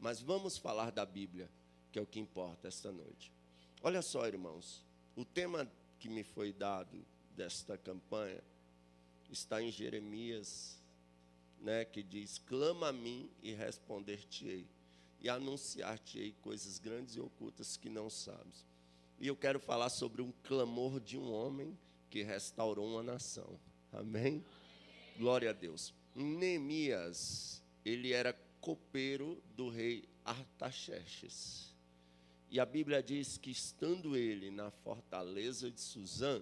Mas vamos falar da Bíblia, que é o que importa esta noite. Olha só, irmãos, o tema que me foi dado desta campanha está em Jeremias, que diz: clama a mim e responder-te-ei, e anunciar-te-ei coisas grandes e ocultas que não sabes. E eu quero falar sobre um clamor de um homem que restaurou uma nação. Amém? Glória a Deus. Neemias, ele era copeiro do rei Artaxerxes. E a Bíblia diz que, estando ele na fortaleza de Suzã,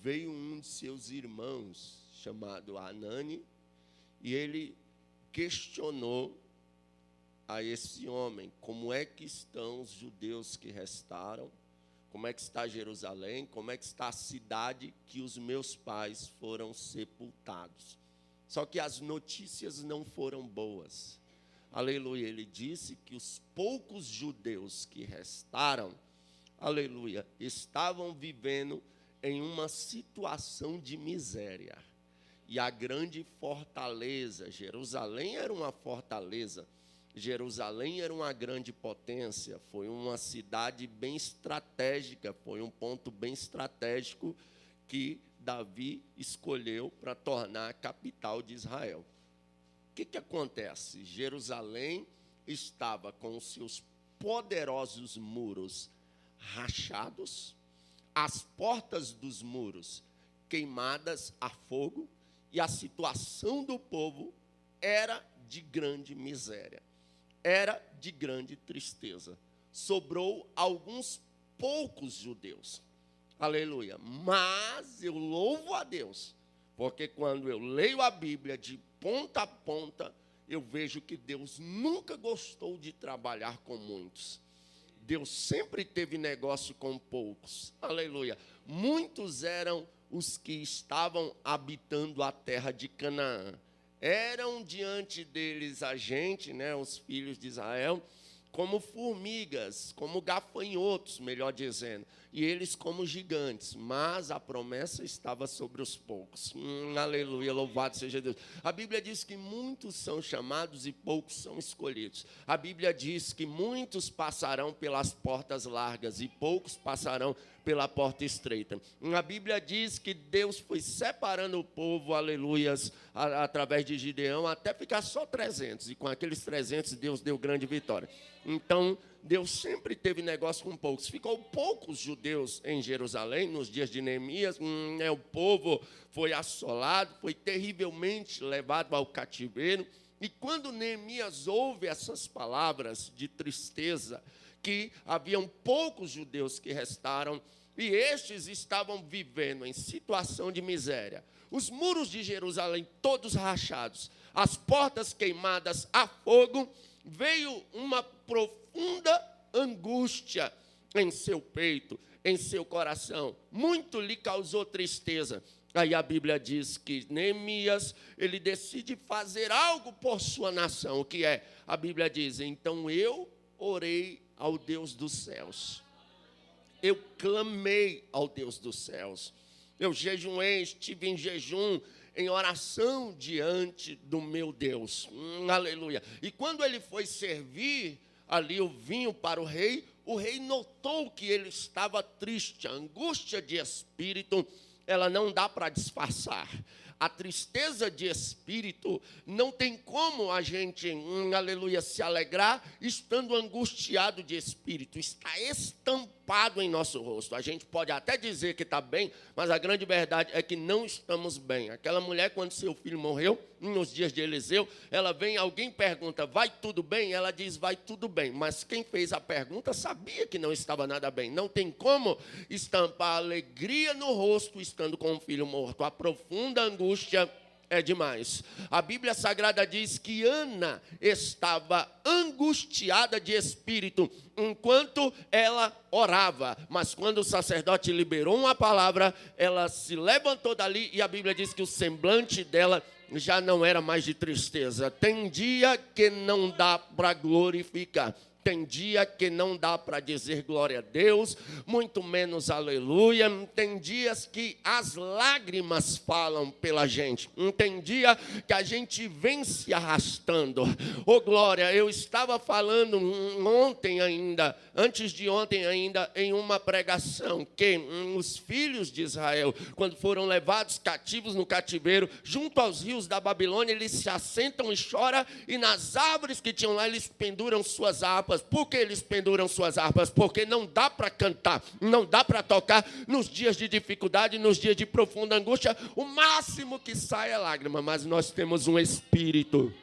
veio um de seus irmãos, chamado Anani, e ele questionou a esse homem: como é que estão os judeus que restaram? Como é que está Jerusalém? Como é que está a cidade que os meus pais foram sepultados? Só que as notícias não foram boas. Aleluia. Ele disse que os poucos judeus que restaram, aleluia, estavam vivendo em uma situação de miséria. E a grande fortaleza, Jerusalém era uma fortaleza, Jerusalém era uma grande potência, foi uma cidade bem estratégica, foi um ponto bem estratégico que Davi escolheu para tornar a capital de Israel. O que acontece? Jerusalém estava com os seus poderosos muros rachados, as portas dos muros queimadas a fogo, e a situação do povo era de grande miséria, era de grande tristeza. Sobrou alguns poucos judeus, aleluia, mas eu louvo a Deus, porque quando eu leio a Bíblia de ponta a ponta, eu vejo que Deus nunca gostou de trabalhar com muitos. Deus sempre teve negócio com poucos, aleluia. Muitos eram os que estavam habitando a terra de Canaã. Eram diante deles a gente, os filhos de Israel, como formigas, como gafanhotos, melhor dizendo, e eles como gigantes, mas a promessa estava sobre os poucos. Aleluia, louvado seja Deus. A Bíblia diz que muitos são chamados e poucos são escolhidos. A Bíblia diz que muitos passarão pelas portas largas e poucos passarão pela porta estreita. A Bíblia diz que Deus foi separando o povo, aleluias, através de Gideão, até ficar só 300, e com aqueles 300 Deus deu grande vitória. Então, Deus sempre teve negócio com poucos. Ficou poucos judeus em Jerusalém, nos dias de Neemias. O povo foi assolado, foi terrivelmente levado ao cativeiro. E quando Neemias ouve essas palavras de tristeza, que haviam poucos judeus que restaram, e estes estavam vivendo em situação de miséria, os muros de Jerusalém todos rachados, as portas queimadas a fogo, veio uma profunda angústia em seu peito, em seu coração. Muito lhe causou tristeza. Aí a Bíblia diz que Neemias, ele decide fazer algo por sua nação. O que é? A Bíblia diz: então eu orei ao Deus dos céus. Eu clamei ao Deus dos céus. Eu jejuei, estive em jejum, em oração diante do meu Deus. Aleluia. E quando ele foi servir ali o vinho para o rei notou que ele estava triste. A angústia de espírito, ela não dá para disfarçar. A tristeza de espírito, não tem como a gente, aleluia, se alegrar estando angustiado de espírito. Está estampado em nosso rosto. A gente pode até dizer que está bem, mas a grande verdade é que não estamos bem. Aquela mulher, quando seu filho morreu, nos dias de Eliseu, ela vem, alguém pergunta: vai tudo bem? Ela diz: vai tudo bem. Mas quem fez a pergunta sabia que não estava nada bem. Não tem como estampar alegria no rosto estando com um filho morto. A profunda angústia é demais. A Bíblia Sagrada diz que Ana estava angustiada de espírito enquanto ela orava. Mas quando o sacerdote liberou uma palavra, ela se levantou dali e a Bíblia diz que o semblante dela já não era mais de tristeza. Tem dia que não dá para glorificar. Tem dia que não dá para dizer glória a Deus, muito menos aleluia. Tem dias que as lágrimas falam pela gente. Tem dia que a gente vem se arrastando. Ô glória, eu estava falando ontem ainda, antes de ontem ainda, em uma pregação, que os filhos de Israel, quando foram levados cativos no cativeiro, junto aos rios da Babilônia, eles se assentam e choram, e nas árvores que tinham lá, eles penduram suas harpas. Por que eles penduram suas harpas? Porque não dá para cantar, não dá para tocar nos dias de dificuldade, nos dias de profunda angústia. O máximo que sai é lágrima, mas nós temos um Espírito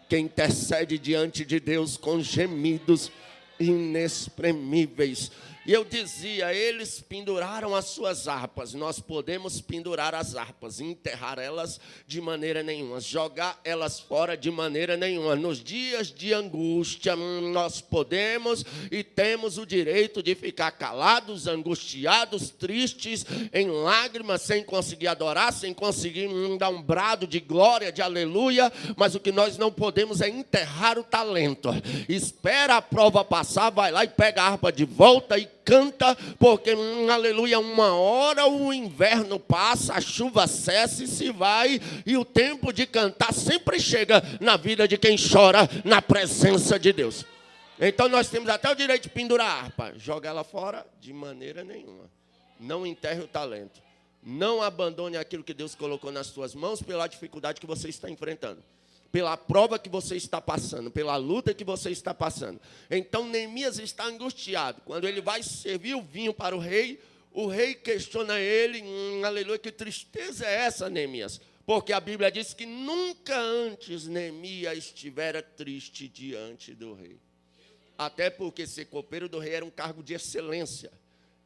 que intercede diante de Deus com gemidos inexprimíveis. E eu dizia, eles penduraram as suas harpas. Nós podemos pendurar as harpas, enterrar elas de maneira nenhuma, jogar elas fora de maneira nenhuma. Nos dias de angústia, nós podemos e temos o direito de ficar calados, angustiados, tristes, em lágrimas, sem conseguir adorar, sem conseguir dar um brado de glória, de aleluia. Mas o que nós não podemos é enterrar o talento. Espera a prova passar, vai lá e pega a harpa de volta e canta, porque, aleluia, uma hora o inverno passa, a chuva cessa e se vai, e o tempo de cantar sempre chega na vida de quem chora na presença de Deus. Então nós temos até o direito de pendurar a harpa, joga ela fora de maneira nenhuma. Não enterre o talento, não abandone aquilo que Deus colocou nas suas mãos pela dificuldade que você está enfrentando, pela prova que você está passando, pela luta que você está passando. Então Neemias está angustiado. Quando ele vai servir o vinho para o rei questiona ele, aleluia, que tristeza é essa, Neemias? Porque a Bíblia diz que nunca antes Neemias estivera triste diante do rei. Até porque ser copeiro do rei era um cargo de excelência,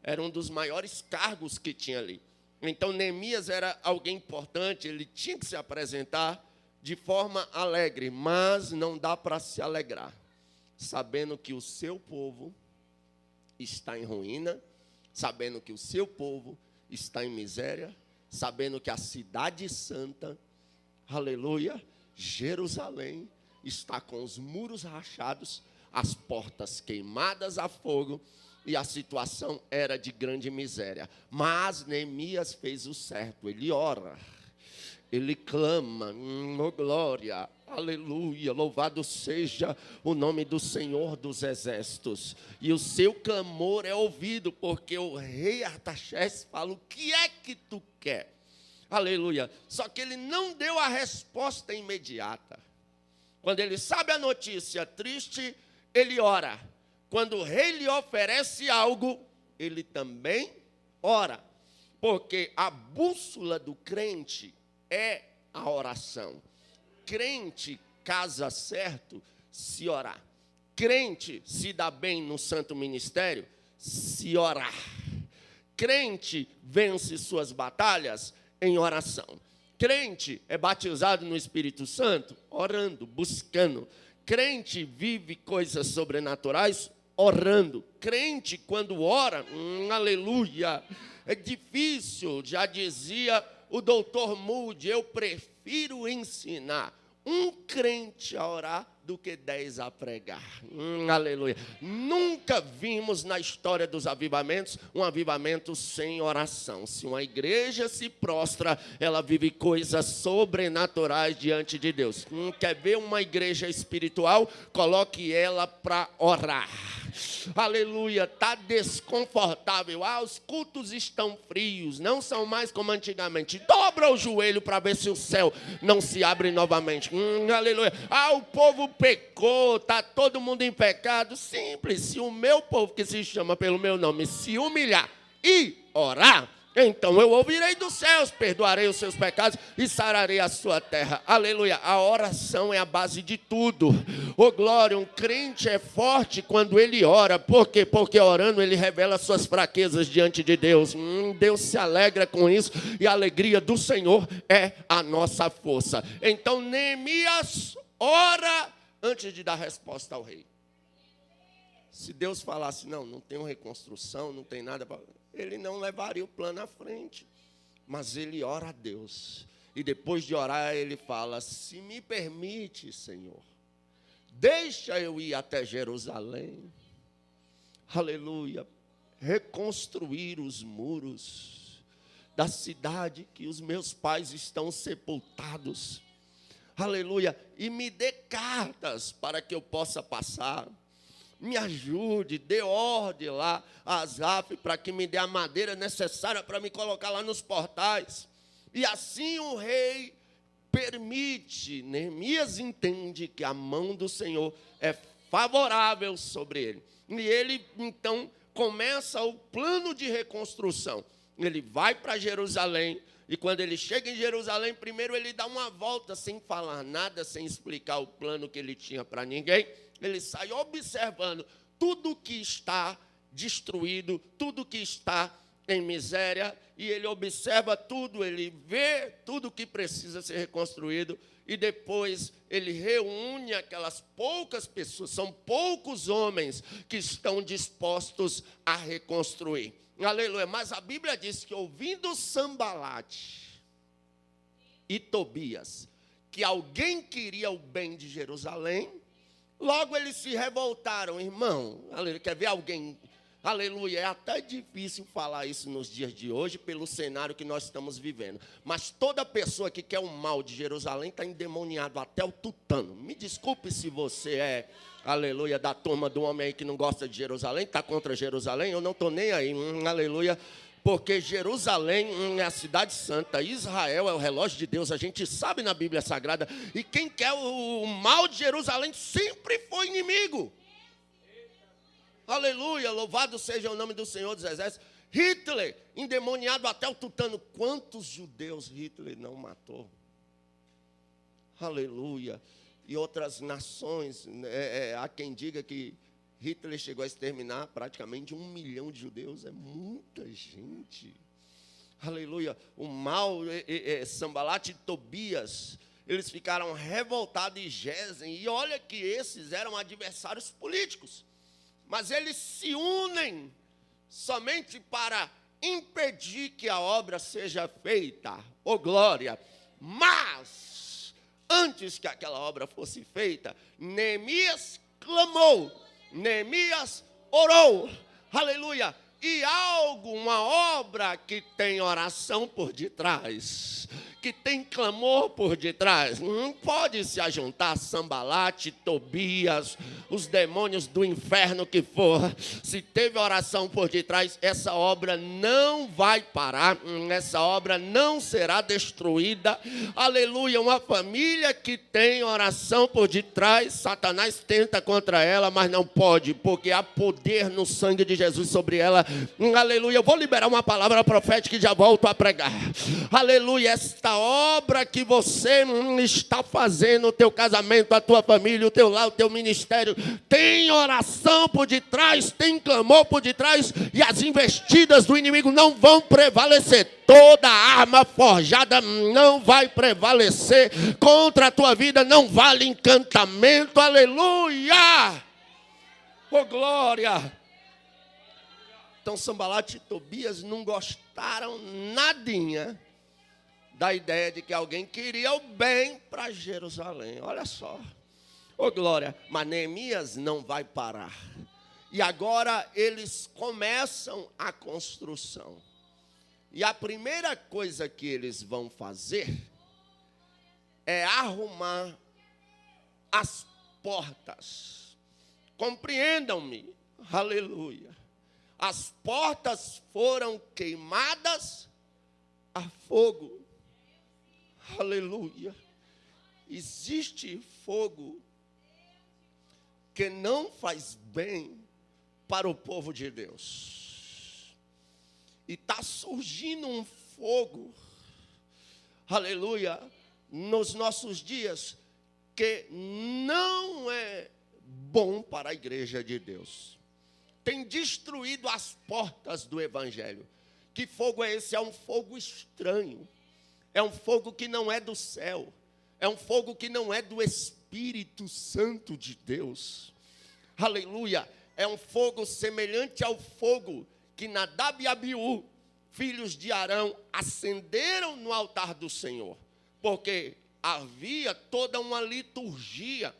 era um dos maiores cargos que tinha ali. Então Neemias era alguém importante, ele tinha que se apresentar de forma alegre, mas não dá para se alegrar, sabendo que o seu povo está em ruína, sabendo que o seu povo está em miséria, sabendo que a cidade santa, aleluia, Jerusalém, está com os muros rachados, as portas queimadas a fogo, e a situação era de grande miséria. Mas Neemias fez o certo, ele ora, ele clama, oh glória, aleluia, louvado seja o nome do Senhor dos Exércitos. E o seu clamor é ouvido, porque o rei Artaxerxes fala, o que é que tu quer? Aleluia. Só que ele não deu a resposta imediata. Quando ele sabe a notícia triste, ele ora. Quando o rei lhe oferece algo, ele também ora. Porque a bússola do crente é a oração. Crente casa certo se orar. Crente se dá bem no santo ministério se orar. Crente vence suas batalhas em oração. Crente é batizado no Espírito Santo orando, buscando. Crente vive coisas sobrenaturais orando. Crente quando ora, aleluia, é difícil, já dizia o doutor Moody, eu prefiro ensinar um crente a orar do que 10 a pregar. Aleluia. Nunca vimos na história dos avivamentos um avivamento sem oração. Se uma igreja se prostra, ela vive coisas sobrenaturais diante de Deus. Quer ver uma igreja espiritual? Coloque ela para orar. Aleluia, está desconfortável. Os cultos estão frios, não são mais como antigamente. Dobra o joelho para ver se o céu não se abre novamente. Aleluia. O povo pecou, está todo mundo em pecado. Simples, se o meu povo que se chama pelo meu nome se humilhar e orar, então eu ouvirei dos céus, perdoarei os seus pecados e sararei a sua terra. Aleluia. A oração é a base de tudo. Ô glória, um crente é forte quando ele ora. Por quê? Porque orando ele revela suas fraquezas diante de Deus. Deus se alegra com isso e a alegria do Senhor é a nossa força. Então Neemias ora antes de dar resposta ao rei. Se Deus falasse, não tem reconstrução, não tem nada para... ele não levaria o plano à frente. Mas ele ora a Deus. E depois de orar, ele fala, se me permite, Senhor, deixa eu ir até Jerusalém, aleluia, reconstruir os muros da cidade que os meus pais estão sepultados, aleluia, e me dê cartas para que eu possa passar. Me ajude, dê ordem lá a Asaf para que me dê a madeira necessária para me colocar lá nos portais. E assim o rei permite. Neemias entende que a mão do Senhor é favorável sobre ele. E ele, então, começa o plano de reconstrução. Ele vai para Jerusalém. E quando ele chega em Jerusalém, primeiro ele dá uma volta sem falar nada, sem explicar o plano que ele tinha para ninguém. Ele sai observando tudo que está destruído, tudo que está em miséria, e ele observa tudo, ele vê tudo que precisa ser reconstruído, e depois ele reúne aquelas poucas pessoas, são poucos homens que estão dispostos a reconstruir. Aleluia, mas a Bíblia diz que ouvindo Sambalate e Tobias, que alguém queria o bem de Jerusalém, logo eles se revoltaram, irmão. Aleluia, quer ver alguém? Aleluia, é até difícil falar isso nos dias de hoje, pelo cenário que nós estamos vivendo. Mas toda pessoa que quer o mal de Jerusalém está endemoniado até o tutano. Me desculpe se você é, aleluia, da turma do homem aí que não gosta de Jerusalém, está contra Jerusalém, eu não estou nem aí, aleluia. Porque Jerusalém é a cidade santa, Israel é o relógio de Deus, a gente sabe na Bíblia Sagrada. E quem quer o mal de Jerusalém sempre foi inimigo. Aleluia, louvado seja o nome do Senhor dos Exércitos. Hitler, endemoniado até o tutano. Quantos judeus Hitler não matou? Aleluia. E outras nações, há quem diga que Hitler chegou a exterminar praticamente 1 milhão de judeus. É muita gente. Aleluia. O mal, Sambalate e Tobias, eles ficaram revoltados em Gesem. E olha que esses eram adversários políticos. Mas eles se unem somente para impedir que a obra seja feita. Oh, glória! Mas, antes que aquela obra fosse feita, Neemias clamou, Neemias orou, aleluia, e uma obra que tem oração por detrás, que tem clamor por detrás, não pode se ajuntar Sambalate, Tobias, os demônios do inferno que for. Se teve oração por detrás, essa obra não vai parar, essa obra não será destruída. Aleluia, uma família que tem oração por detrás, Satanás tenta contra ela, mas não pode, porque há poder no sangue de Jesus sobre ela. Aleluia, eu vou liberar uma palavra profética e já volto a pregar. Aleluia, esta obra que você está fazendo, o teu casamento, a tua família, o teu lar, o teu ministério, tem oração por detrás, tem clamor por detrás, e as investidas do inimigo não vão prevalecer. Toda arma forjada não vai prevalecer contra a tua vida, não vale encantamento. Aleluia! Oh, glória! Então, Sambalate e Tobias não gostaram nadinha da ideia de que alguém queria o bem para Jerusalém. Olha só. Ô, glória. Mas Neemias não vai parar. E agora eles começam a construção. E a primeira coisa que eles vão fazer é arrumar as portas. Compreendam-me. Aleluia. As portas foram queimadas a fogo. Aleluia. Existe fogo que não faz bem para o povo de Deus. E está surgindo um fogo, aleluia, nos nossos dias, que não é bom para a igreja de Deus. Tem destruído as portas do evangelho. Que fogo é esse? É um fogo estranho. É um fogo que não é do céu. É um fogo que não é do Espírito Santo de Deus. Aleluia. É um fogo semelhante ao fogo que Nadab e Abiú, filhos de Arão, acenderam no altar do Senhor. Porque havia toda uma liturgia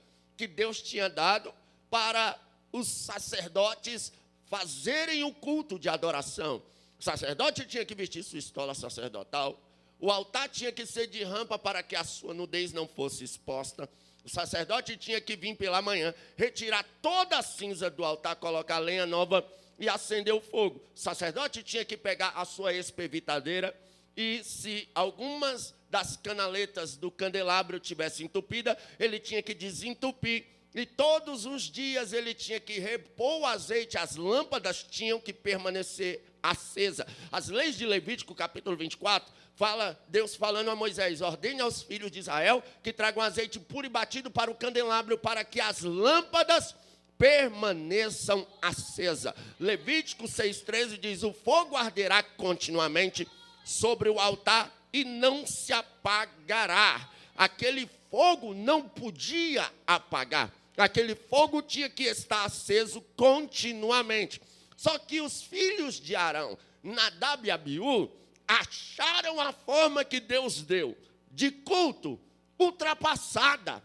que Deus tinha dado para os sacerdotes fazerem o culto de adoração. O sacerdote tinha que vestir sua estola sacerdotal. O altar tinha que ser de rampa para que a sua nudez não fosse exposta. O sacerdote tinha que vir pela manhã, retirar toda a cinza do altar, colocar lenha nova e acender o fogo. O sacerdote tinha que pegar a sua espevitadeira e, se algumas das canaletas do candelabro tivessem entupida, ele tinha que desentupir. E todos os dias ele tinha que repor o azeite, as lâmpadas tinham que permanecer acesas. As leis de Levítico, capítulo 24, fala Deus falando a Moisés: ordene aos filhos de Israel que tragam azeite puro e batido para o candelabro, para que as lâmpadas permaneçam acesas. Levítico 6,13 diz: o fogo arderá continuamente sobre o altar e não se apagará. Aquele fogo não podia apagar. Aquele fogo tinha que estar aceso continuamente. Só que os filhos de Arão, Nadab e Abiú, acharam a forma que Deus deu de culto ultrapassada,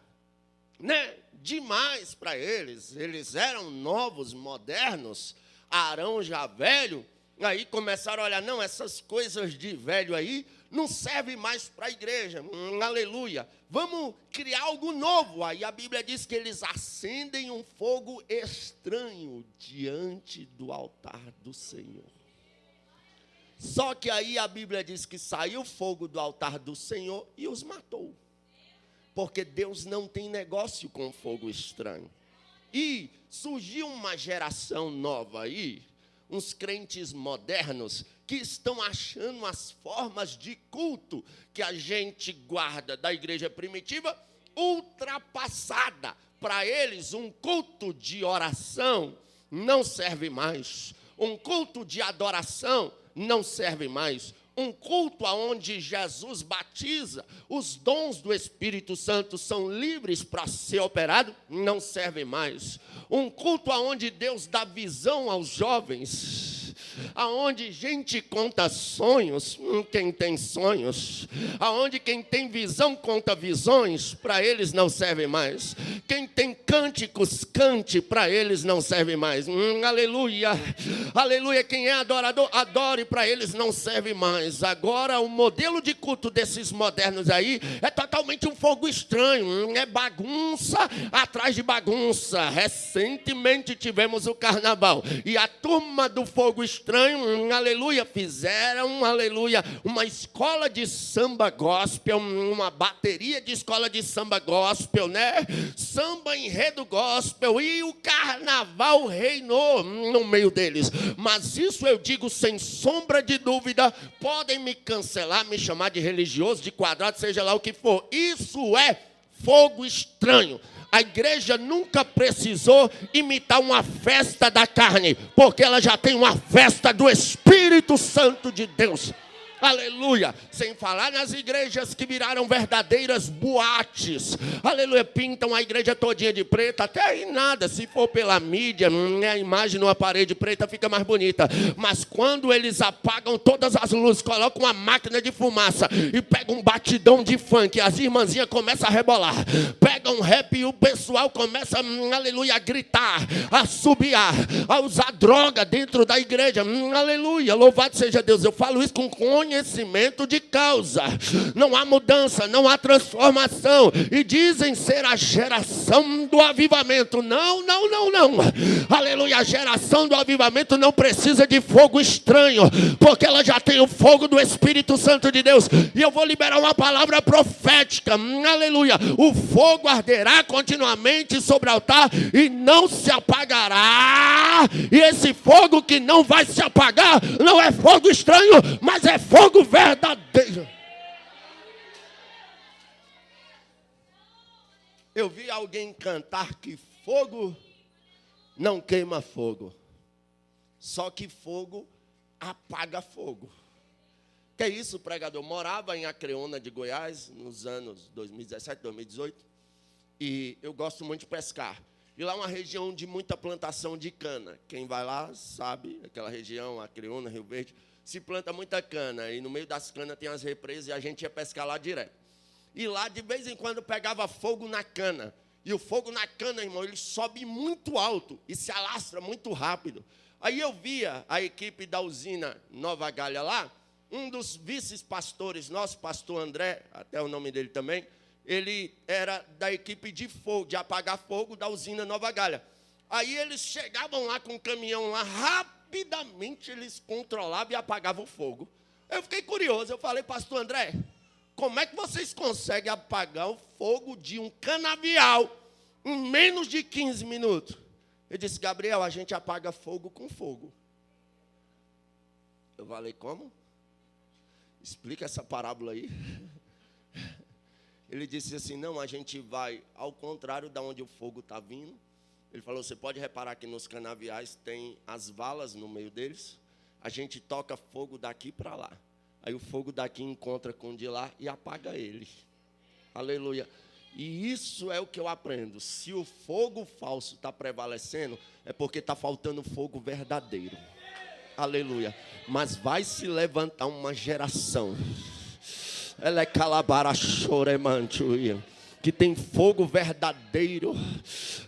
né? Demais para eles. Eles eram novos, modernos. Arão já velho. Aí começaram a olhar: não, essas coisas de velho aí não servem mais para a igreja. Aleluia. Vamos criar algo novo. Aí a Bíblia diz que eles acendem um fogo estranho diante do altar do Senhor. Só que aí a Bíblia diz que saiu fogo do altar do Senhor e os matou. Porque Deus não tem negócio com fogo estranho. E surgiu uma geração nova aí, uns crentes modernos, que estão achando as formas de culto que a gente guarda da igreja primitiva ultrapassada. Para eles, um culto de oração não serve mais. Um culto de adoração não serve mais. Um culto onde Jesus batiza, os dons do Espírito Santo são livres para ser operado, não serve mais. Um culto onde Deus dá visão aos jovens, aonde gente conta sonhos, quem tem sonhos, aonde quem tem visão conta visões, para eles não serve mais. Quem tem cânticos, cante, para eles não serve mais. Aleluia, aleluia. Quem é adorador, adore, para eles não serve mais. Agora o modelo de culto desses modernos aí é totalmente um fogo estranho, é bagunça atrás de bagunça. Recentemente tivemos o carnaval e a turma do fogo estranho, aleluia, fizeram, aleluia, uma escola de samba gospel, uma bateria de escola de samba gospel, né? Samba enredo gospel, e o carnaval reinou no meio deles. Mas isso eu digo sem sombra de dúvida, podem me cancelar, me chamar de religioso, de quadrado, seja lá o que for. Isso é fogo estranho. A igreja nunca precisou imitar uma festa da carne, porque ela já tem uma festa do Espírito Santo de Deus. Aleluia, sem falar nas igrejas que viraram verdadeiras boates, aleluia, pintam a igreja todinha de preto, até aí nada, se for pela mídia, a imagem numa parede preta fica mais bonita, mas quando eles apagam todas as luzes, colocam uma máquina de fumaça e pegam um batidão de funk, as irmãzinhas começam a rebolar, pegam um rap e o pessoal começa, aleluia, a gritar, a subiar, a usar droga dentro da igreja, aleluia, louvado seja Deus. Eu falo isso com conhecimento de causa. Não há mudança, não há transformação. E dizem ser a geração do avivamento. Não. Aleluia, a geração do avivamento não precisa de fogo estranho, porque ela já tem o fogo do Espírito Santo de Deus. E eu vou liberar uma palavra profética. Aleluia. O fogo arderá continuamente sobre o altar e não se apagará. E esse fogo que não vai se apagar não é fogo estranho, mas é fogo verdadeiro. Eu vi alguém cantar que fogo não queima fogo, só que fogo apaga fogo. Que é isso, pregador? Morava em Acreona de Goiás nos anos 2017, 2018, e eu gosto muito de pescar. E lá é uma região de muita plantação de cana. Quem vai lá sabe, aquela região, Acreona, Rio Verde, se planta muita cana, e no meio das canas tem as represas, e a gente ia pescar lá direto. E lá, de vez em quando, pegava fogo na cana. E o fogo na cana, irmão, ele sobe muito alto e se alastra muito rápido. Aí eu via a equipe da usina Nova Galha lá, um dos vice-pastores, nosso pastor André, até o nome dele também, ele era da equipe de fogo, de apagar fogo da usina Nova Galha. Aí eles chegavam lá com um caminhão lá, rapidamente eles controlavam e apagavam o fogo. Eu fiquei curioso, eu falei, pastor André, como é que vocês conseguem apagar o fogo de um canavial em menos de 15 minutos? Ele disse, Gabriel, a gente apaga fogo com fogo. Eu falei, como? Explica essa parábola aí. Ele disse assim, não, a gente vai ao contrário de onde o fogo está vindo. Ele falou, você pode reparar que nos canaviais tem as valas no meio deles. A gente toca fogo daqui para lá. Aí o fogo daqui encontra com o de lá e apaga ele. Aleluia. E isso é o que eu aprendo. Se o fogo falso está prevalecendo, é porque está faltando fogo verdadeiro. Aleluia. Mas vai se levantar uma geração. Ela é calabara choremantuia, que tem fogo verdadeiro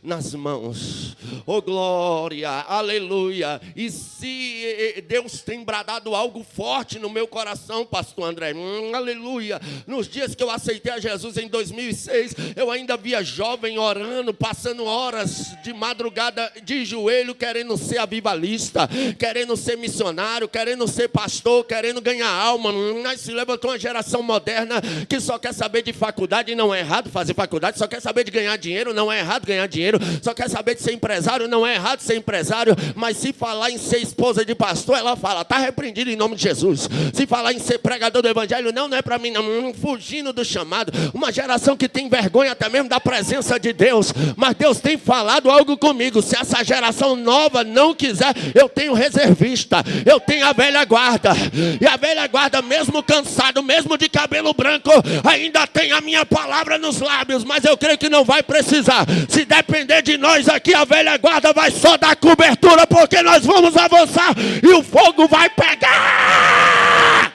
nas mãos. Oh glória, aleluia. E se Deus tem bradado algo forte no meu coração, pastor André, aleluia. Nos dias que eu aceitei a Jesus em 2006, eu ainda via jovem orando, passando horas de madrugada de joelho, querendo ser avivalista, querendo ser missionário, querendo ser pastor, querendo ganhar alma. Mas se levantou uma geração moderna que só quer saber de faculdade, e não é errado fazer faculdade, só quer saber de ganhar dinheiro, não é errado ganhar dinheiro, só quer saber de ser empresário, não é errado ser empresário, mas se falar em ser esposa de pastor, ela fala, está repreendido em nome de Jesus. Se falar em ser pregador do evangelho, não é para mim, não, fugindo do chamado. Uma geração que tem vergonha até mesmo da presença de Deus, mas Deus tem falado algo comigo. Se essa geração nova não quiser, eu tenho reservista, eu tenho a velha guarda, e a velha guarda, mesmo cansado, mesmo de cabelo branco, ainda tem a minha palavra nos lábios, mas eu creio que não vai precisar. Se depender de nós aqui, a velha guarda vai só dar cobertura, porque nós vamos avançar e o fogo vai pegar.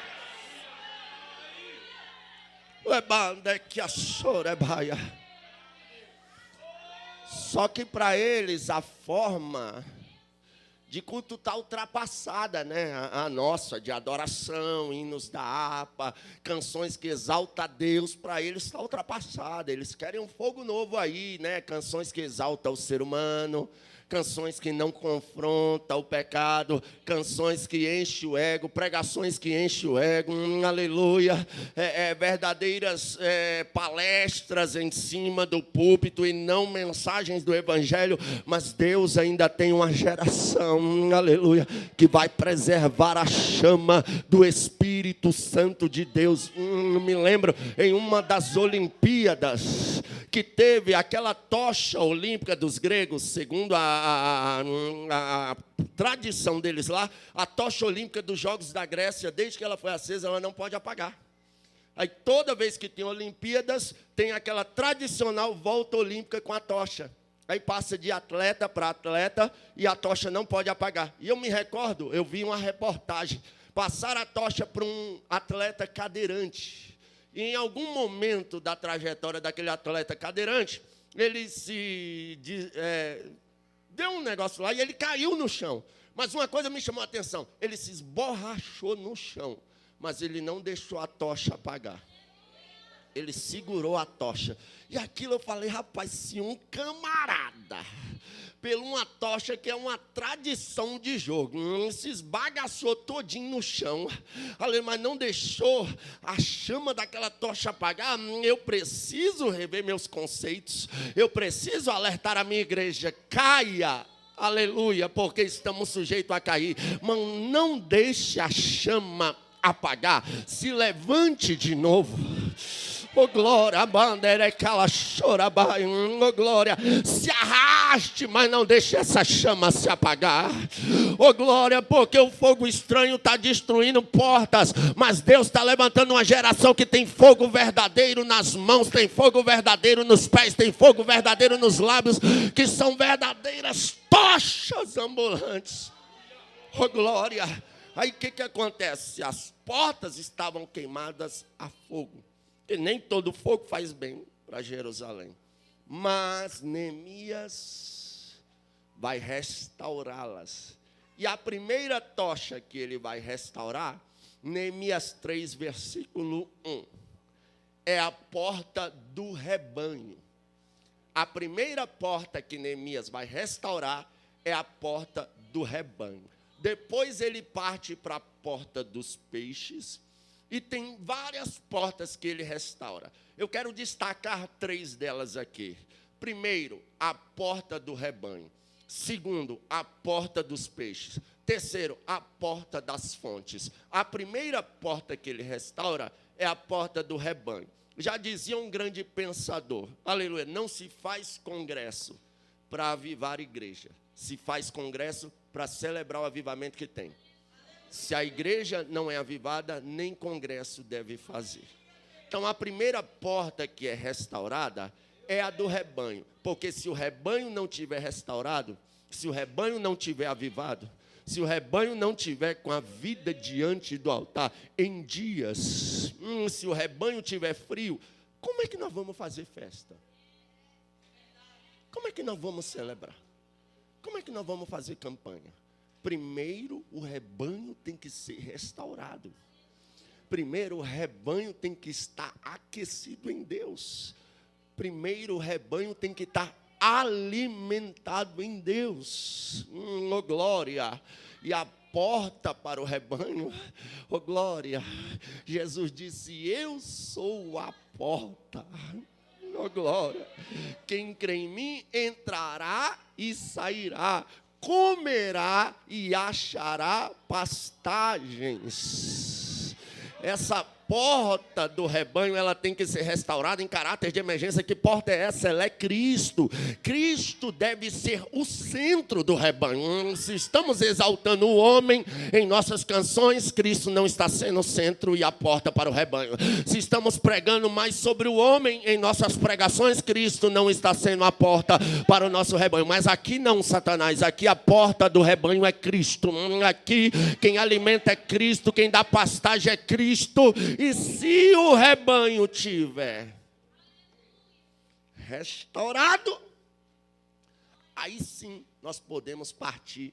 Só que para eles a forma de culto está ultrapassada, né? A nossa, de adoração, hinos da harpa, canções que exaltam a Deus, para eles está ultrapassada. Eles querem um fogo novo aí, né? Canções que exaltam o ser humano, canções que não confrontam o pecado, canções que enchem o ego, pregações que enchem o ego, aleluia, verdadeiras palestras em cima do púlpito e não mensagens do evangelho, mas Deus ainda tem uma geração, aleluia, que vai preservar a chama do Espírito Santo de Deus. Me lembro em uma das Olimpíadas que teve aquela tocha olímpica dos gregos, segundo a tradição deles lá, a tocha olímpica dos Jogos da Grécia, desde que ela foi acesa, ela não pode apagar. Aí toda vez que tem Olimpíadas, tem aquela tradicional volta olímpica com a tocha. Aí passa de atleta para atleta e a tocha não pode apagar. E eu me recordo, eu vi uma reportagem, passar a tocha para um atleta cadeirante. E em algum momento da trajetória daquele atleta cadeirante, ele deu um negócio lá e ele caiu no chão. Mas uma coisa me chamou a atenção, ele se esborrachou no chão, mas ele não deixou a tocha apagar. Ele segurou a tocha. E aquilo eu falei, rapaz, se um camarada, pela uma tocha que é uma tradição de jogo, se esbagaçou todinho no chão, mas não deixou a chama daquela tocha apagar, eu preciso rever meus conceitos, eu preciso alertar a minha igreja, caia, aleluia, porque estamos sujeitos a cair, mas não deixe a chama apagar, se levante de novo. Oh glória, a bandeira é cala, chora, oh glória, se arraste, mas não deixe essa chama se apagar. Oh glória, porque o fogo estranho está destruindo portas, mas Deus está levantando uma geração que tem fogo verdadeiro nas mãos, tem fogo verdadeiro nos pés, tem fogo verdadeiro nos lábios, que são verdadeiras tochas ambulantes. Oh glória. Aí o que acontece? As portas estavam queimadas a fogo. E nem todo fogo faz bem para Jerusalém. Mas Neemias vai restaurá-las. E a primeira tocha que ele vai restaurar, Neemias 3, versículo 1, é a porta do rebanho. A primeira porta que Neemias vai restaurar é a porta do rebanho. Depois ele parte para a porta dos peixes e tem várias portas que ele restaura. Eu quero destacar 3 delas aqui. Primeiro, a porta do rebanho. Segundo, a porta dos peixes. Terceiro, a porta das fontes. A primeira porta que ele restaura é a porta do rebanho. Já dizia um grande pensador, aleluia, não se faz congresso para avivar a igreja. Se faz congresso para celebrar o avivamento que tem. Se a igreja não é avivada, nem congresso deve fazer. Então, a primeira porta que é restaurada é a do rebanho. Porque se o rebanho não tiver restaurado, se o rebanho não tiver avivado, se o rebanho não tiver com a vida diante do altar, em dias, se o rebanho tiver frio, como é que nós vamos fazer festa? Como é que nós vamos celebrar? Como é que nós vamos fazer campanha? Primeiro, o rebanho tem que ser restaurado. Primeiro, o rebanho tem que estar aquecido em Deus. Primeiro, o rebanho tem que estar alimentado em Deus. Oh, glória! E a porta para o rebanho, oh, glória! Jesus disse, eu sou a porta. Oh, glória! Quem crê em mim entrará e sairá, comerá e achará pastagens. Essa porta do rebanho, ela tem que ser restaurada em caráter de emergência. Que porta é essa? Ela é Cristo. Cristo deve ser o centro do rebanho. Se estamos exaltando o homem em nossas canções, Cristo não está sendo o centro e a porta para o rebanho. Se estamos pregando mais sobre o homem em nossas pregações, Cristo não está sendo a porta para o nosso rebanho. Mas aqui não, Satanás, aqui a porta do rebanho é Cristo. Aqui quem alimenta é Cristo, quem dá pastagem é Cristo. E se o rebanho tiver restaurado, aí sim nós podemos partir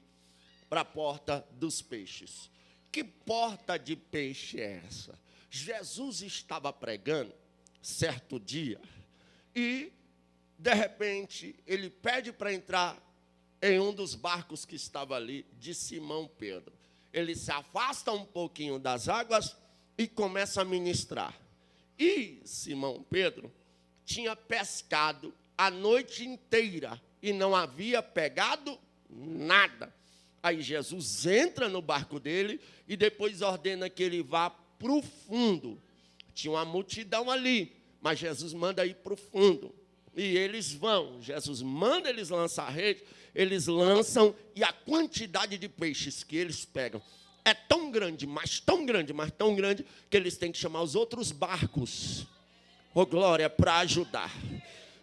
para a porta dos peixes. Que porta de peixe é essa? Jesus estava pregando certo dia e, de repente, ele pede para entrar em um dos barcos que estava ali, de Simão Pedro. Ele se afasta um pouquinho das águas e começa a ministrar. E Simão Pedro tinha pescado a noite inteira e não havia pegado nada. Aí Jesus entra no barco dele e depois ordena que ele vá para o fundo. Tinha uma multidão ali, mas Jesus manda ir para o fundo. E eles vão. Jesus manda eles lançar a rede, eles lançam, e a quantidade de peixes que eles pegam é tão grande, mas tão grande, mas tão grande, que eles têm que chamar os outros barcos, oh glória, para ajudar.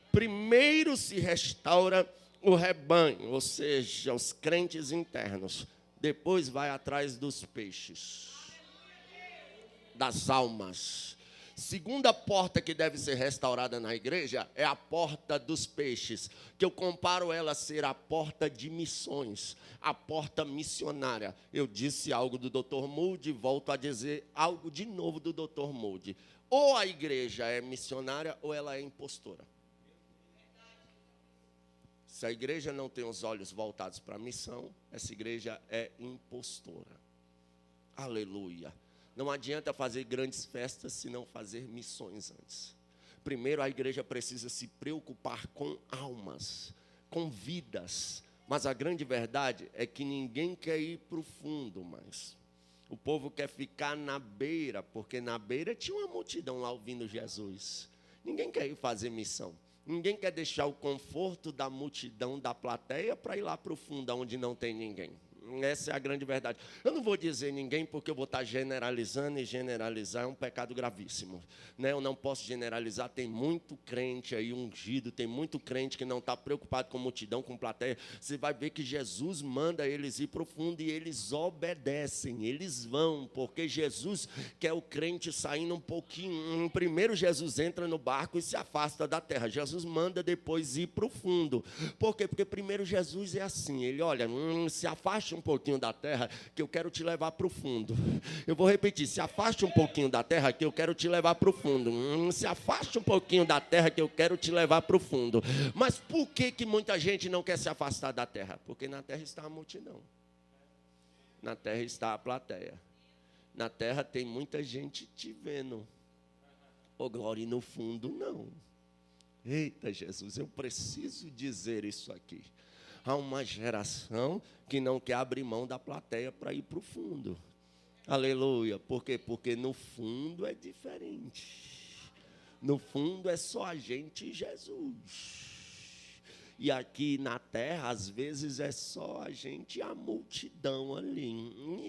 Primeiro se restaura o rebanho, ou seja, os crentes internos. Depois vai atrás dos peixes, das almas. Segunda porta que deve ser restaurada na igreja é a porta dos peixes, que eu comparo ela a ser a porta de missões, a porta missionária. Eu disse algo do Dr. Moody, volto a dizer algo de novo do Dr. Moody. Ou a igreja é missionária ou ela é impostora. Se a igreja não tem os olhos voltados para a missão, essa igreja é impostora. Aleluia. Não adianta fazer grandes festas se não fazer missões antes. Primeiro, a igreja precisa se preocupar com almas, com vidas. Mas a grande verdade é que ninguém quer ir para o fundo mais. O povo quer ficar na beira, porque na beira tinha uma multidão lá ouvindo Jesus. Ninguém quer ir fazer missão. Ninguém quer deixar o conforto da multidão, da plateia, para ir lá para o fundo, onde não tem ninguém. Essa é a grande verdade. Eu não vou dizer ninguém porque eu vou estar generalizando, e generalizar é um pecado gravíssimo, né? Eu não posso generalizar, tem muito crente aí ungido, tem muito crente que não está preocupado com multidão, com plateia. Você vai ver que Jesus manda eles ir para o fundo e eles obedecem, eles vão, porque Jesus quer o crente saindo um pouquinho. Primeiro Jesus entra no barco e se afasta da terra. Jesus manda depois ir para o fundo. Por quê? Porque primeiro Jesus é assim, ele olha, se afaste um pouquinho da terra que eu quero te levar para o fundo. Eu vou repetir, se afaste um pouquinho da terra que eu quero te levar para o fundo. Se afaste um pouquinho da terra que eu quero te levar para o fundo. Mas por que muita gente não quer se afastar da terra? Porque na terra está a multidão. Na terra está a plateia. Na terra tem muita gente te vendo. Ô, glória, e no fundo não. Eita, Jesus, eu preciso dizer isso aqui. Há uma geração que não quer abrir mão da plateia para ir para o fundo. Aleluia. Por quê? Porque no fundo é diferente. No fundo é só a gente e Jesus. E aqui na terra, às vezes, é só a gente e a multidão ali.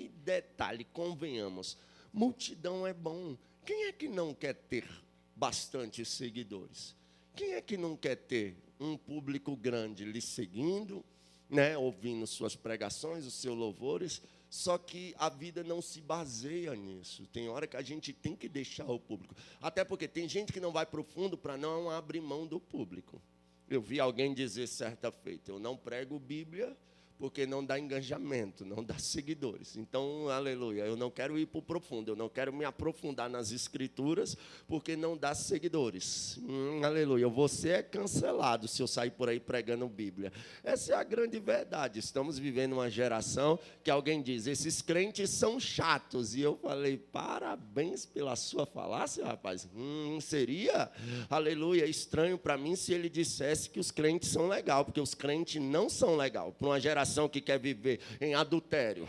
E detalhe, convenhamos, multidão é bom. Quem é que não quer ter bastante seguidores? Quem é que não quer ter um público grande lhe seguindo, né, ouvindo suas pregações, os seus louvores? Só que a vida não se baseia nisso. Tem hora que a gente tem que deixar o público. Até porque tem gente que não vai para o fundo para não abrir mão do público. Eu vi alguém dizer certa feita, eu não prego Bíblia porque não dá engajamento, não dá seguidores. Então, aleluia, eu não quero ir para o profundo, eu não quero me aprofundar nas escrituras, porque não dá seguidores. Aleluia, você é cancelado se eu sair por aí pregando Bíblia. Essa é a grande verdade. Estamos vivendo uma geração que alguém diz, esses crentes são chatos. E eu falei, parabéns pela sua falácia, rapaz. Seria, aleluia, estranho para mim se ele dissesse que os crentes são legais, porque os crentes não são legais. Para uma geração que quer viver em adultério,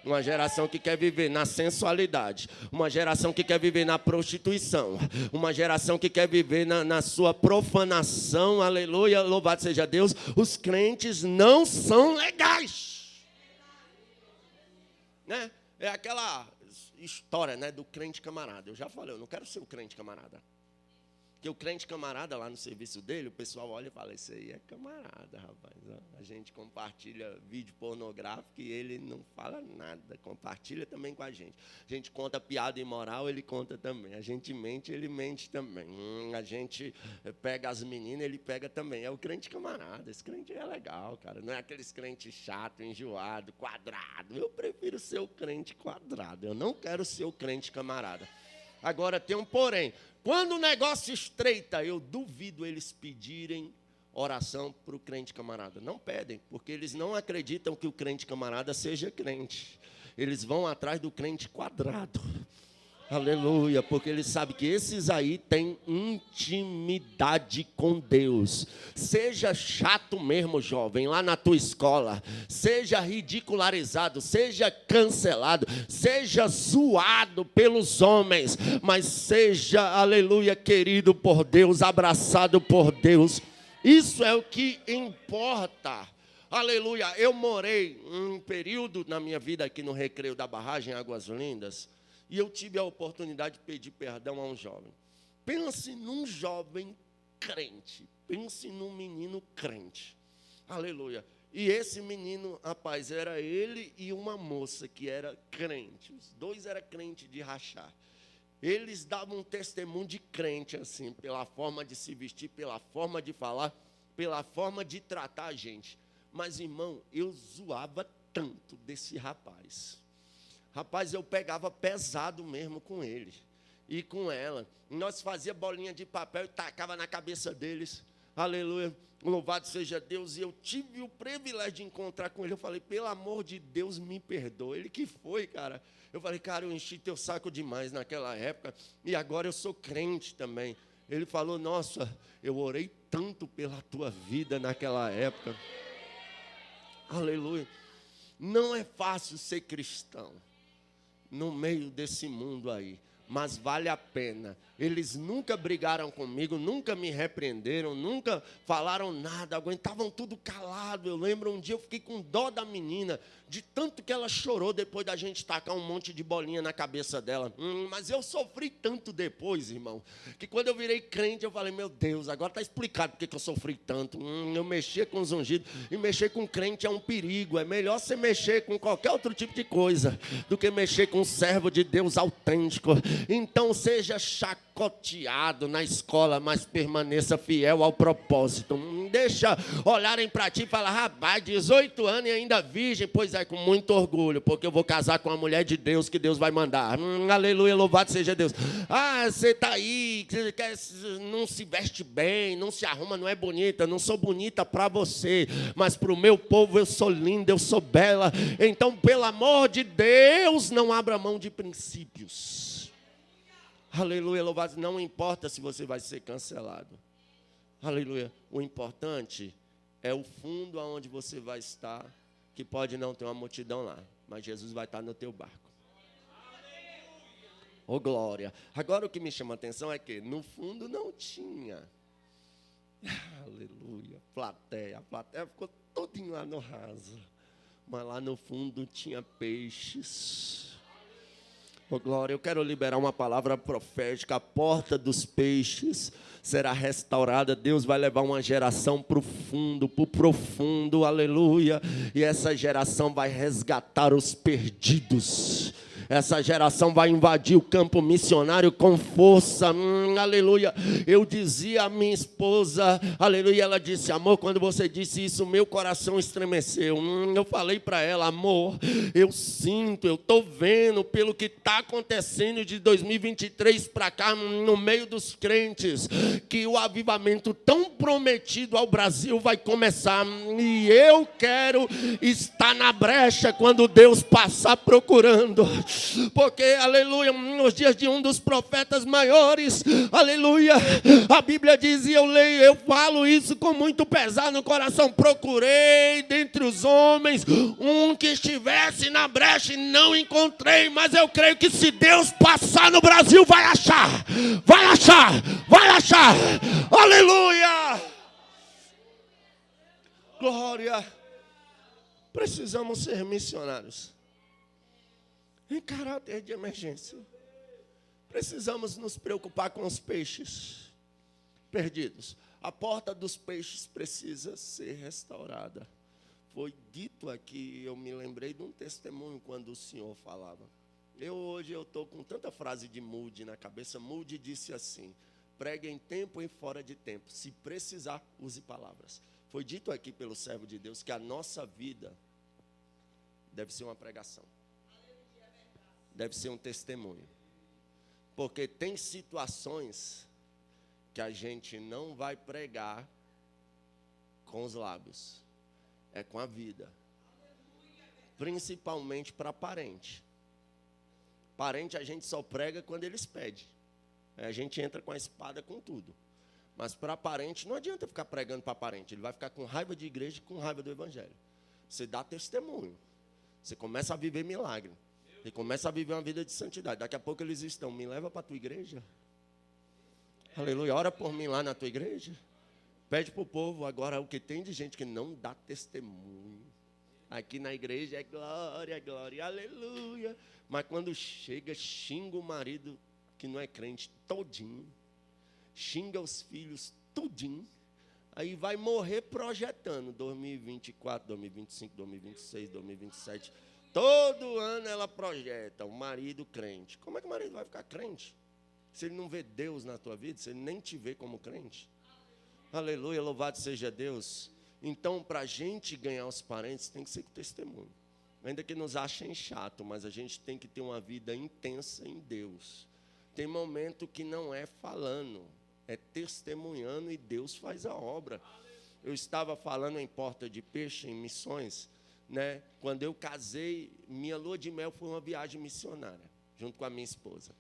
uma geração que quer viver na sensualidade, uma geração que quer viver na prostituição, uma geração que quer viver na sua profanação, aleluia, louvado seja Deus, os crentes não são legais. Né? É aquela história, né, do crente camarada. Eu já falei, eu não quero ser o crente camarada. Porque o crente camarada lá no serviço dele, o pessoal olha e fala, isso aí é camarada, rapaz. A gente compartilha vídeo pornográfico e ele não fala nada. Compartilha também com a gente. A gente conta piada imoral, ele conta também. A gente mente, ele mente também. A gente pega as meninas, ele pega também. É o crente camarada. Esse crente é legal, cara. Não é aqueles crentes chato, enjoado, quadrado. Eu prefiro ser o crente quadrado. Eu não quero ser o crente camarada. Agora tem um porém. Quando o negócio estreita, eu duvido eles pedirem oração para o crente camarada. Não pedem, porque eles não acreditam que o crente camarada seja crente. Eles vão atrás do crente quadrado. Aleluia, porque eles sabem que esses aí têm intimidade com Deus. Seja chato mesmo, jovem, lá na tua escola. Seja ridicularizado, seja cancelado, seja zoado pelos homens. Mas seja, aleluia, querido por Deus, abraçado por Deus. Isso é o que importa. Aleluia, eu morei um período na minha vida aqui no Recreio da Barragem, Águas Lindas. E eu tive a oportunidade de pedir perdão a um jovem. Pense num jovem crente. Pense num menino crente. Aleluia. E esse menino, rapaz, era ele e uma moça que era crente. Os dois eram crentes de rachar. Eles davam um testemunho de crente, assim, pela forma de se vestir, pela forma de falar, pela forma de tratar a gente. Mas, irmão, eu zoava tanto desse rapaz. Rapaz, eu pegava pesado mesmo com ele e com ela. Nós fazia bolinha de papel e tacava na cabeça deles. Aleluia, louvado seja Deus. E eu tive o privilégio de encontrar com ele. Eu falei, pelo amor de Deus, me perdoa. Ele, que foi, cara? Eu falei, cara, eu enchi teu saco demais naquela época e agora eu sou crente também. Ele falou, nossa, eu orei tanto pela tua vida naquela época. Aleluia. Não é fácil ser cristão no meio desse mundo aí. mas vale a pena. Eles nunca brigaram comigo, nunca me repreenderam, nunca falaram nada, aguentavam tudo calado. Eu lembro um dia eu fiquei com dó da menina, de tanto que ela chorou depois da gente tacar um monte de bolinha na cabeça dela. Mas eu sofri tanto depois, irmão, que quando eu virei crente, eu falei, meu Deus, agora está explicado porque que eu sofri tanto. Eu mexer com os ungidos, e mexer com crente é um perigo. É melhor você mexer com qualquer outro tipo de coisa do que mexer com um servo de Deus autêntico. Então seja chacoteado na escola, mas permaneça fiel ao propósito. Deixa olharem para ti e falar, rapaz, 18 anos e ainda virgem, pois é, com muito orgulho, porque eu vou casar com uma mulher de Deus que Deus vai mandar. Aleluia, louvado seja Deus. Você está aí, não se veste bem, não se arruma, não é bonita. Não sou bonita para você, mas para o meu povo eu sou linda, eu sou bela. Então, pelo amor de Deus, não abra mão de princípios. Aleluia, louvado. Não importa se você vai ser cancelado. Aleluia. O importante é o fundo aonde você vai estar, que pode não ter uma multidão lá, mas Jesus vai estar no teu barco. Oh, glória. Agora o que me chama a atenção é que no fundo não tinha. Aleluia. A plateia ficou todinho lá no raso, mas lá no fundo tinha peixes. Oh, glória, eu quero liberar uma palavra profética. A porta dos peixes será restaurada. Deus vai levar uma geração para o fundo, para o profundo, aleluia. E essa geração vai resgatar os perdidos. Essa geração vai invadir o campo missionário com força, aleluia. Eu dizia à minha esposa, aleluia, ela disse, amor, quando você disse isso, meu coração estremeceu. Eu falei para ela, amor, eu sinto, eu estou vendo pelo que está acontecendo de 2023 para cá, no meio dos crentes, que o avivamento tão prometido ao Brasil vai começar. E eu quero estar na brecha quando Deus passar procurando. Porque, aleluia, nos dias de um dos profetas maiores, aleluia, a Bíblia diz, e eu falo isso com muito pesar no coração, procurei dentre os homens um que estivesse na brecha e não encontrei, mas eu creio que se Deus passar no Brasil, vai achar, aleluia, glória. Precisamos ser missionários em caráter de emergência. Precisamos nos preocupar com os peixes perdidos. A porta dos peixes precisa ser restaurada. Foi dito aqui, eu me lembrei de um testemunho quando o Senhor falava. Hoje eu estou com tanta frase de Moody na cabeça. Moody disse assim, pregue em tempo e fora de tempo. Se precisar, use palavras. Foi dito aqui pelo servo de Deus que a nossa vida deve ser uma pregação. Deve ser um testemunho. Porque tem situações que a gente não vai pregar com os lábios. É com a vida. Principalmente para parente. Parente a gente só prega quando eles pedem. Aí a gente entra com a espada com tudo. Mas para parente não adianta ficar pregando para parente. Ele vai ficar com raiva de igreja e com raiva do evangelho. Você dá testemunho. Você começa a viver milagre. Você começa a viver uma vida de santidade. Daqui a pouco eles estão, me leva para a tua igreja. Aleluia, ora por mim lá na tua igreja. Pede para o povo. Agora, o que tem de gente que não dá testemunho. Aqui na igreja é glória, glória, aleluia. Mas quando chega, xinga o marido que não é crente todinho. Xinga os filhos tudinho. Aí vai morrer projetando 2024, 2025, 2026, 2027. Todo ano ela projeta o marido crente. Como é que o marido vai ficar crente? Se ele não vê Deus na tua vida, se ele nem te vê como crente. Aleluia, louvado seja Deus. Então, para a gente ganhar os parentes, tem que ser com testemunho. Ainda que nos achem chato, mas a gente tem que ter uma vida intensa em Deus. Tem momento que não é falando, é testemunhando e Deus faz a obra. Eu estava falando em Porta de Peixe, em missões, né? Quando eu casei, minha lua de mel foi uma viagem missionária, junto com a minha esposa.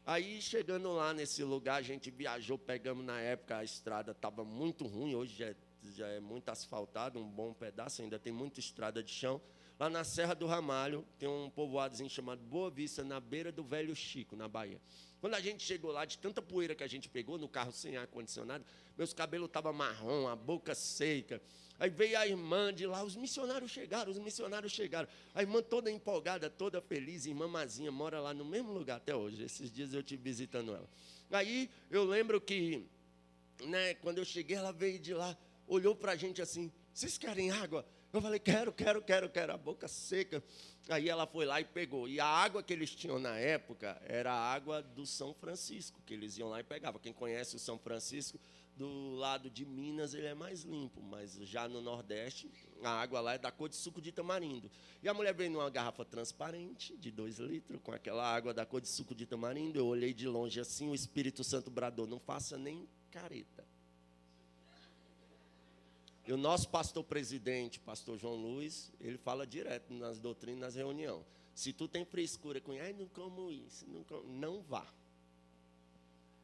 Aí, chegando lá nesse lugar, a gente viajou, pegamos na época, a estrada estava muito ruim, hoje já é muito asfaltado, um bom pedaço, ainda tem muita estrada de chão. Lá na Serra do Ramalho, tem um povoadozinho chamado Boa Vista, na beira do Velho Chico, na Bahia. Quando a gente chegou lá, de tanta poeira que a gente pegou no carro sem ar-condicionado, meus cabelos estavam marrom, a boca seca. Aí veio a irmã de lá, os missionários chegaram. A irmã toda empolgada, toda feliz, irmã Mazinha, mora lá no mesmo lugar até hoje. Esses dias eu estive visitando ela. Aí eu lembro que, né, quando eu cheguei, ela veio de lá, olhou para a gente assim, vocês querem água? Eu falei, quero, a boca seca. Aí ela foi lá e pegou. E a água que eles tinham na época era a água do São Francisco, que eles iam lá e pegavam. Quem conhece o São Francisco, do lado de Minas, ele é mais limpo, mas já no Nordeste, a água lá é da cor de suco de tamarindo. E a mulher veio numa garrafa transparente, de 2 litros, com aquela água da cor de suco de tamarindo. Eu olhei de longe assim, o Espírito Santo bradou, não faça nem careta. E o nosso pastor presidente, pastor João Luiz, ele fala direto nas doutrinas, nas reuniões. Se tu tem frescura com isso, não como isso, não vá.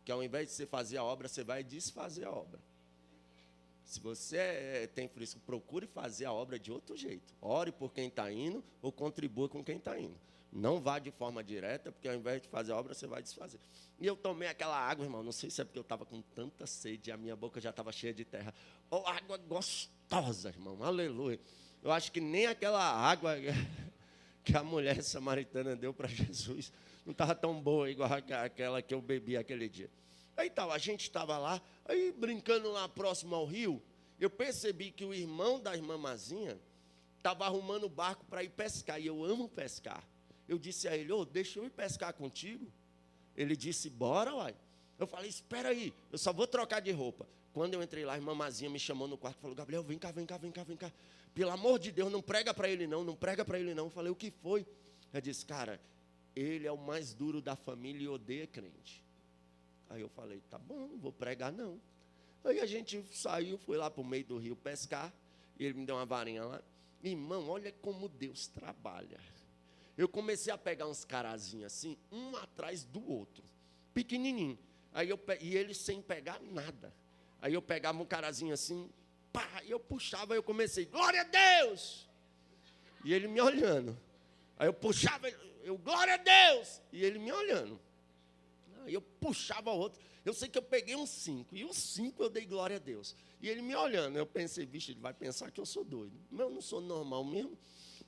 Que ao invés de você fazer a obra, você vai desfazer a obra. Se você tem frescura, procure fazer a obra de outro jeito. Ore por quem está indo ou contribua com quem está indo. Não vá de forma direta, porque ao invés de fazer a obra, você vai desfazer. E eu tomei aquela água, irmão, não sei se é porque eu estava com tanta sede, a minha boca já estava cheia de terra. Oh, água gostosa, irmão, aleluia. Eu acho que nem aquela água que a mulher samaritana deu para Jesus não estava tão boa igual aquela que eu bebi aquele dia. Aí a gente estava lá, aí brincando lá próximo ao rio, eu percebi que o irmão da irmã Mazinha estava arrumando o barco para ir pescar, e eu amo pescar. Eu disse a ele, deixa eu ir pescar contigo. Ele disse, bora, uai. Eu falei, espera aí, eu só vou trocar de roupa. Quando eu entrei lá, a irmã Mazinha me chamou no quarto e falou, Gabriel, vem cá. Pelo amor de Deus, não prega para ele não. Eu falei, o que foi? Ela disse, cara, ele é o mais duro da família e odeia crente. Aí eu falei, tá bom, não vou pregar não. Aí a gente saiu, foi lá para o meio do rio pescar, e ele me deu uma varinha lá. Irmão, olha como Deus trabalha. Eu comecei a pegar uns carazinhos assim, um atrás do outro, pequenininho. E ele sem pegar nada. Aí eu pegava um carazinho assim, pá, e eu puxava, eu comecei, glória a Deus! E ele me olhando. Aí eu puxava, glória a Deus! E ele me olhando. Aí eu puxava o outro. Eu sei que eu peguei uns 5, e os 5 eu dei glória a Deus. E ele me olhando, eu pensei, vixe, ele vai pensar que eu sou doido. Mas eu não sou normal mesmo.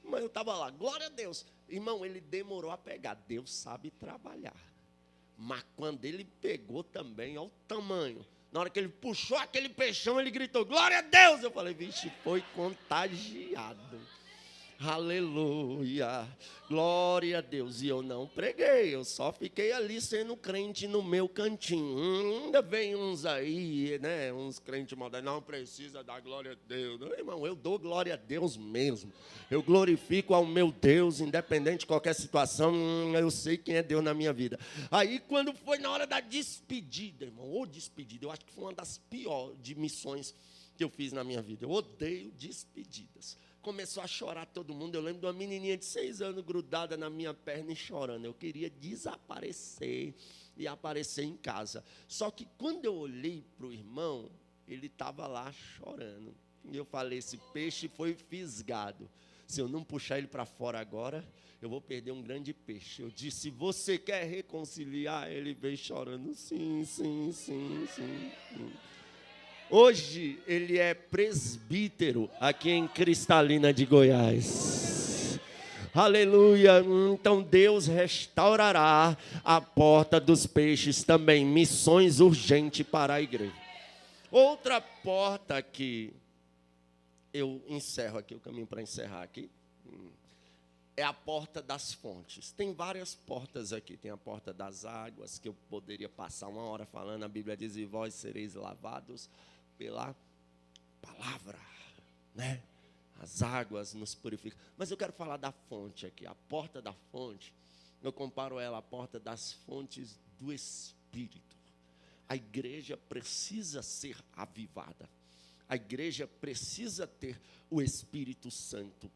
Mas eu estava lá, glória a Deus. Irmão, ele demorou a pegar. Deus sabe trabalhar. Mas quando ele pegou também, olha o tamanho. Na hora que ele puxou aquele peixão, ele gritou, glória a Deus. Eu falei, vixe, foi contagiado. Aleluia, glória a Deus. E eu não preguei, eu só fiquei ali sendo crente no meu cantinho. Ainda vem uns aí, né, uns crentes modernos, não precisa dar glória a Deus. Não, irmão, eu dou glória a Deus mesmo. Eu glorifico ao meu Deus, independente de qualquer situação, eu sei quem é Deus na minha vida. Aí quando foi na hora da despedida, irmão, ou despedida, eu acho que foi uma das piores de missões que eu fiz na minha vida. Eu odeio despedidas. Começou a chorar todo mundo. Eu lembro de uma menininha de 6 anos grudada na minha perna e chorando. Eu queria desaparecer e aparecer em casa. Só que quando eu olhei para o irmão, ele estava lá chorando. E eu falei, esse peixe foi fisgado. Se eu não puxar ele para fora agora, eu vou perder um grande peixe. Eu disse, você quer reconciliar? Ele veio chorando, sim. Hoje ele é presbítero aqui em Cristalina de Goiás. Aleluia. Então Deus restaurará a porta dos peixes também. Missões urgentes para a igreja. Outra porta que eu encerro aqui, o caminho para encerrar aqui, é a porta das fontes. Tem várias portas aqui. Tem a porta das águas, que eu poderia passar 1 hora falando. A Bíblia diz, e vós sereis lavados pela palavra, né? As águas nos purificam. Mas eu quero falar da fonte aqui. A porta da fonte, eu comparo ela à porta das fontes do Espírito. A igreja precisa ser avivada. A igreja precisa ter o Espírito Santo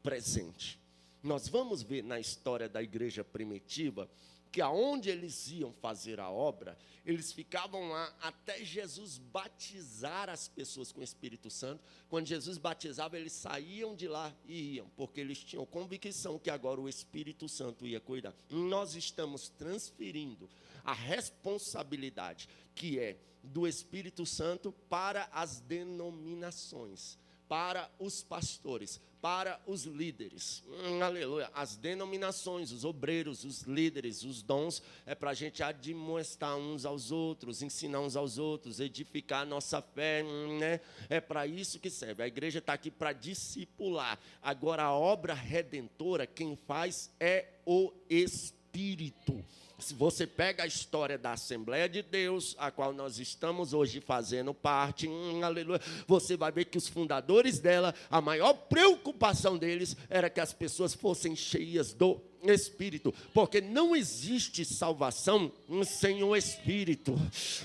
presente. Nós vamos ver na história da igreja primitiva que aonde eles iam fazer a obra, eles ficavam lá até Jesus batizar as pessoas com o Espírito Santo. Quando Jesus batizava, eles saíam de lá e iam, porque eles tinham convicção que agora o Espírito Santo ia cuidar. Nós estamos transferindo a responsabilidade que é do Espírito Santo para as denominações, para os pastores, para os líderes. Aleluia. As denominações, os obreiros, os líderes, os dons, é para a gente admoestar uns aos outros, ensinar uns aos outros, edificar a nossa fé, né? É para isso que serve. A igreja está aqui para discipular. Agora, a obra redentora, quem faz é o Espírito. Se você pega a história da Assembleia de Deus, a qual nós estamos hoje fazendo parte, aleluia, você vai ver que os fundadores dela, a maior preocupação deles era que as pessoas fossem cheias do Espírito, porque não existe salvação sem o Espírito.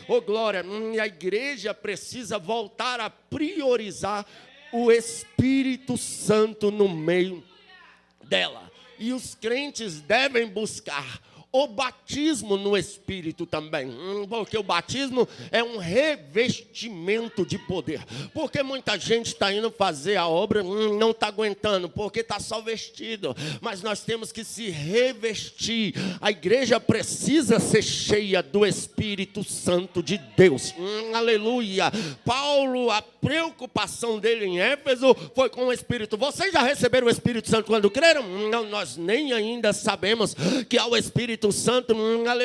Oh glória, a igreja precisa voltar a priorizar o Espírito Santo no meio dela, e os crentes devem buscar o batismo no Espírito também, porque o batismo é um revestimento de poder, porque muita gente está indo fazer a obra, não está aguentando, porque está só vestido, mas nós temos que se revestir. A igreja precisa ser cheia do Espírito Santo de Deus, aleluia. Paulo, a preocupação dele em Éfeso foi com o Espírito. Vocês já receberam o Espírito Santo quando creram? Não, nós nem ainda sabemos que há o Espírito Santo.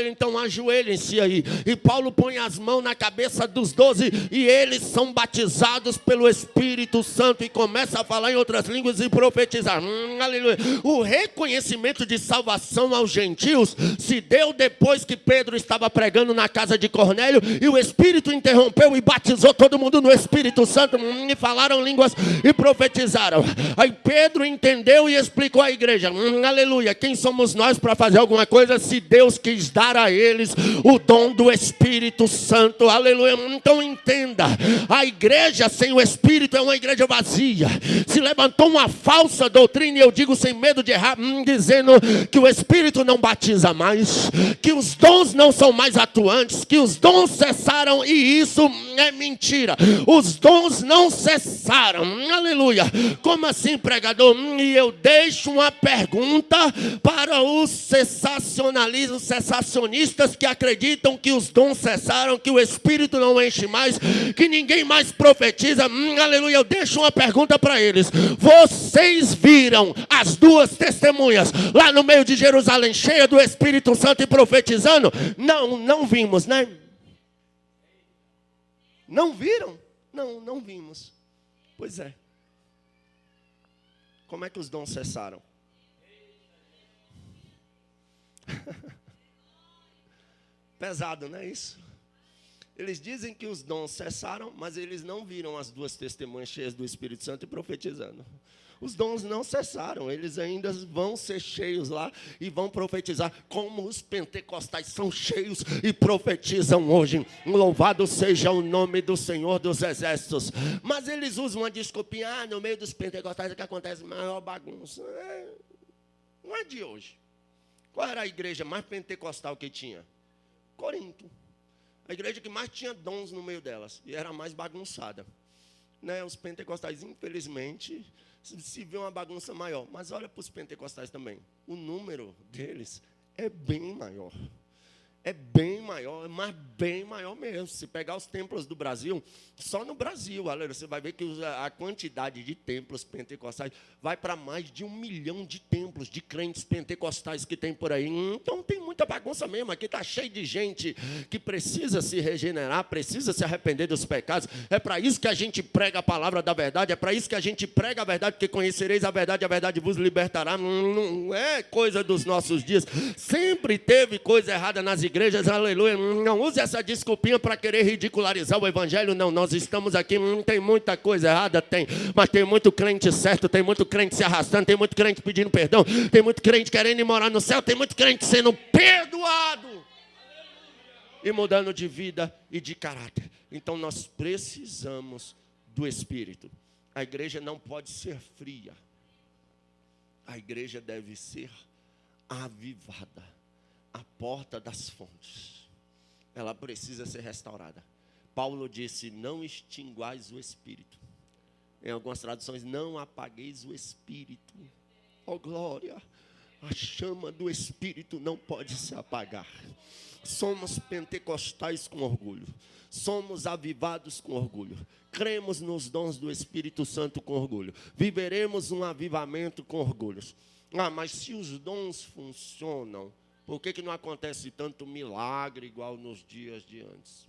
Então ajoelhem-se aí. E Paulo põe as mãos na cabeça dos 12 e eles são batizados pelo Espírito Santo e começa a falar em outras línguas e profetizar. Aleluia. O reconhecimento de salvação aos gentios se deu depois que Pedro estava pregando na casa de Cornélio e o Espírito interrompeu e batizou todo mundo no Espírito Santo e falaram línguas e profetizaram. Aí Pedro entendeu e explicou à igreja. Aleluia. Quem somos nós para fazer alguma coisa se Deus quis dar a eles o dom do Espírito Santo? Aleluia. Então entenda, a igreja sem o Espírito é uma igreja vazia. Se levantou uma falsa doutrina, e eu digo sem medo de errar, dizendo que o Espírito não batiza mais, que os dons não são mais atuantes, que os dons cessaram, e isso é mentira. Os dons não cessaram. Aleluia. Como assim, pregador? E eu deixo uma pergunta para os cessacionistas que acreditam que os dons cessaram, que o Espírito não enche mais, que ninguém mais profetiza. Aleluia. Eu deixo uma pergunta para eles. Vocês viram as duas testemunhas lá no meio de Jerusalém, cheia do Espírito Santo e profetizando? Não vimos, né? Não viram? Não vimos. Pois é. Como é que os dons cessaram? Pesado, não é isso? Eles dizem que os dons cessaram, mas eles não viram as duas testemunhas cheias do Espírito Santo e profetizando. Os dons não cessaram, eles ainda vão ser cheios lá e vão profetizar, como os pentecostais são cheios e profetizam hoje. Louvado seja o nome do Senhor dos Exércitos. Mas eles usam uma desculpinha, no meio dos pentecostais é que acontece maior bagunça. Não é de hoje. Qual era a igreja mais pentecostal que tinha? Corinto. A igreja que mais tinha dons no meio delas e era a mais bagunçada. Né? Os pentecostais, infelizmente, se vê uma bagunça maior. Mas olha para os pentecostais também. O número deles é bem maior. É bem maior, mas bem maior mesmo. Se pegar os templos do Brasil, só no Brasil, galera, você vai ver que a quantidade de templos pentecostais vai para mais de 1 milhão de templos de crentes pentecostais que tem por aí. Então tem muita bagunça mesmo. Aqui está cheio de gente que precisa se regenerar, precisa se arrepender dos pecados. É para isso que a gente prega a palavra da verdade, é para isso que a gente prega a verdade, porque conhecereis a verdade vos libertará. Não é coisa dos nossos dias. Sempre teve coisa errada nas igrejas, aleluia. Não use essa desculpinha para querer ridicularizar o evangelho, não. Nós estamos aqui, tem muita coisa errada, tem, mas tem muito crente certo, tem muito crente se arrastando, tem muito crente pedindo perdão, tem muito crente querendo ir morar no céu, tem muito crente sendo perdoado e mudando de vida e de caráter. Então nós precisamos do Espírito. A igreja não pode ser fria, a igreja deve ser avivada. a porta das fontes, ela precisa ser restaurada. Paulo disse: não extinguais o Espírito. Em algumas traduções, não apagueis o Espírito. Oh glória! A chama do Espírito não pode se apagar. Somos pentecostais com orgulho. Somos avivados com orgulho. Cremos nos dons do Espírito Santo com orgulho. Viveremos um avivamento com orgulho. Mas se os dons funcionam, por que não acontece tanto milagre igual nos dias de antes?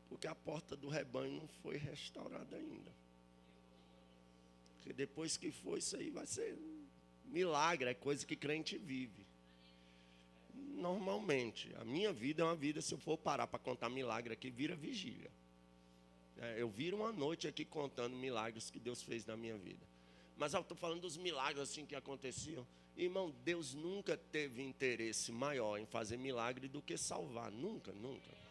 Porque a porta do rebanho não foi restaurada ainda. Porque depois que for, isso aí vai ser milagre, é coisa que crente vive. Normalmente, a minha vida é uma vida, se eu for parar para contar milagre aqui, vira vigília. Eu viro uma noite aqui contando milagres que Deus fez na minha vida. Mas eu estou falando dos milagres assim que aconteciam. Irmão, Deus nunca teve interesse maior em fazer milagre do que salvar. Nunca, nunca.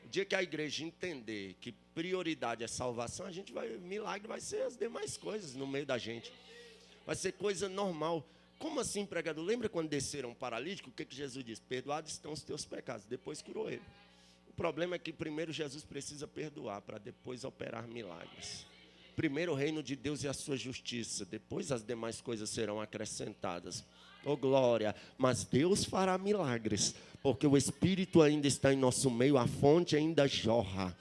O dia que a igreja entender que prioridade é salvação, milagre vai ser as demais coisas no meio da gente. Vai ser coisa normal. Como assim, pregador? Lembra quando desceram um paralítico? O que Jesus disse? Perdoados estão os teus pecados. Depois curou ele. O problema é que primeiro Jesus precisa perdoar para depois operar milagres. Primeiro o reino de Deus e a sua justiça. Depois as demais coisas serão acrescentadas. Oh glória! Mas Deus fará milagres, porque o Espírito ainda está em nosso meio, a fonte ainda jorra.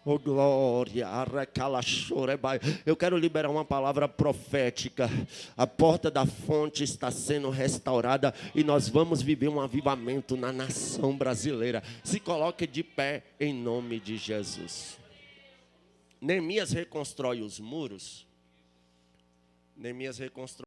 Oh glória! Eu quero liberar uma palavra profética. A porta da fonte está sendo restaurada e nós vamos viver um avivamento na nação brasileira. Se coloque de pé em nome de Jesus. Neemias reconstrói os muros. Neemias reconstrói